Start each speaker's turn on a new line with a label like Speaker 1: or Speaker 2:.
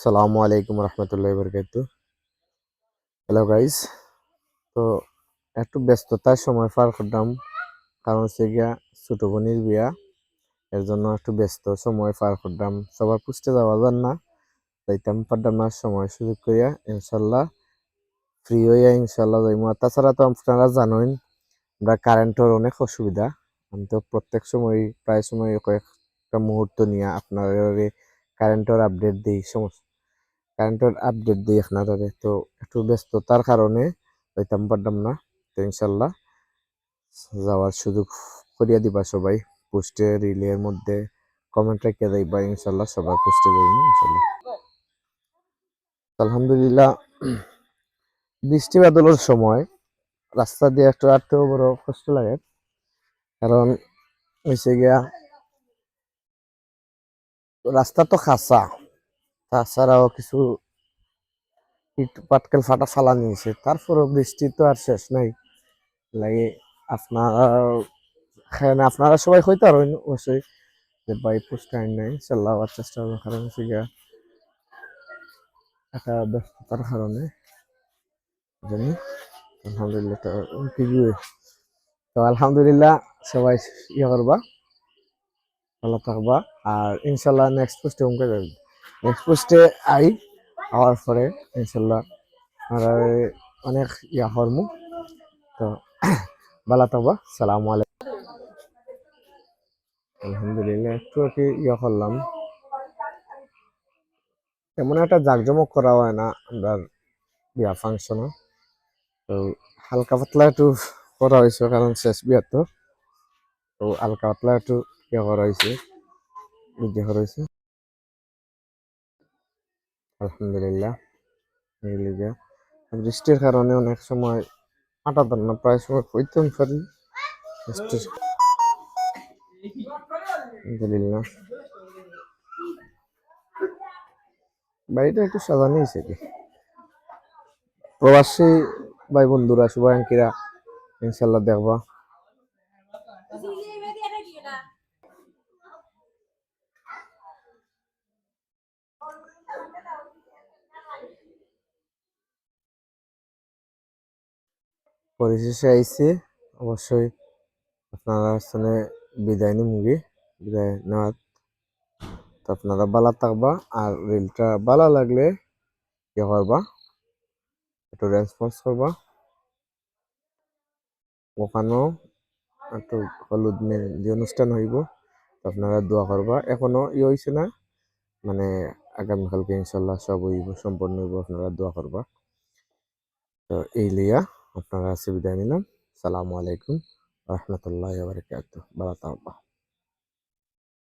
Speaker 1: সালামু আলাইকুম রহমতুল্লাহ বরকাত। Hello guys. তো একটু ব্যস্ততার সময় পার করলাম, কারণ হচ্ছে গিয়া ছোট বোনের বিয়া, এর জন্য একটু ব্যস্ত সময় পার করলাম। সবার পুষতে যাওয়া যান না, যাইতাম পারলাম না, সময় সুযোগ করিয়া ইনশাল্লাহ ফ্রি হইয়া ইনশাল্লাহ যাইমু। আর তাছাড়া তো আপনারা জানেন আমরা কারেন্টের অনেক অসুবিধা। আমি তো প্রত্যেক সময় প্রায় সময় কয়েকটা মুহূর্ত নিয়ে আপনার কারেন্টের আপডেট দিই, সমস্ত কারেন্টের আপডেট দিই আপনাদের। তো একটু ব্যস্ততার কারণে যাইতাম পারলাম না। তো ইনশাল্লাহ যাওয়ার সুযোগ করিয়া দিবা সবাই, পোস্টে রিলের মধ্যে কমেন্ট রেখে যাইবা, ইনশাল্লাহ সবাই পোস্টে যাইব ইনশাল্লাহ। আলহামদুলিল্লাহ, বৃষ্টি বাদলের সময় রাস্তা দিয়ে একটু আটতেও বড় কষ্ট লাগে, কারণ হয়েছে গিয়া রাস্তা তো খাঁচা, তাছাড়াও কিছু ইট পাটকেল ফাটা ফালা নিয়েছে, তারপরও বৃষ্টি তো আর শেষ নাই লাগে। আপনার আপনারা সবাই হইতে পারেন অবশ্যই যে ভাই পোস্ট আইন নাই, ইনশাল্লাহ আবার চেষ্টা করবো। কারণ হচ্ছে গিয়া একটা ব্যস্ততার কারণে জানি। আলহামদুলিল্লাহ তো আলহামদুলিল্লাহ সবাই ইয়ে করবা, ভালো থাকবা। আর ইনশাল্লাহ নেক্সট পোস্টে উমকে যাবে, নেক্সট পোস্টে আই হওয়ার পরে ইনশাল্লাহ আর অনেক ইয়া হরমু। তো ভালো থাকবা, সালাম আলাইকুম। আলহামদুলিল্লাহ একটু আর কি ইয়া করলাম, তেমন একটা জাঁকজমক করা হয় না আমরা বিয়া ফাংশনে। তো হালকা পাতলা একটু করা হয়েছে, কারণ শেষ বিয়া তো। তো হালকা পাতলা একটু ইয়ে করা হয়েছে, বুদ্ধি করা হয়েছে। আলহামদুলিল্লাহ এই লিগে বৃষ্টির কারণে অনেক সময় আটা দেন না, প্রায় সময় হইতেও পারি বৃষ্টির। আলহামদুলিল্লাহ বাড়িটা একটু সাজানো হয়েছে কি, প্রবাসী ভাই বন্ধুরা শুভাকাঙ্ক্ষীরা ইনশাল্লাহ দেখবা। পরিশেষে আইসি, অবশ্যই আপনারা সামনে বিদায় নিমুগি, বিদায় নেওয়ার। তো আপনারা ভালো থাকবা, আর রিলটা ভালো লাগলে কি করবা, একটু রেসপন্স করবা। ওখানেও একটু হলুদ মেহেন্দি অনুষ্ঠান হইব, তো আপনারা দোয়া করবা। এখনো ই হয়েছে না, মানে আগামীকালকে ইনশাল্লাহ সব হইব, সম্পন্ন হইব, আপনারা দোয়া করবা। তো এই লিয়া আপনারা কাছে বিদায় নিলাম। সালামু আলাইকুম রহমতুল্লাহ বারকাতুহু। ভালো থাকবা।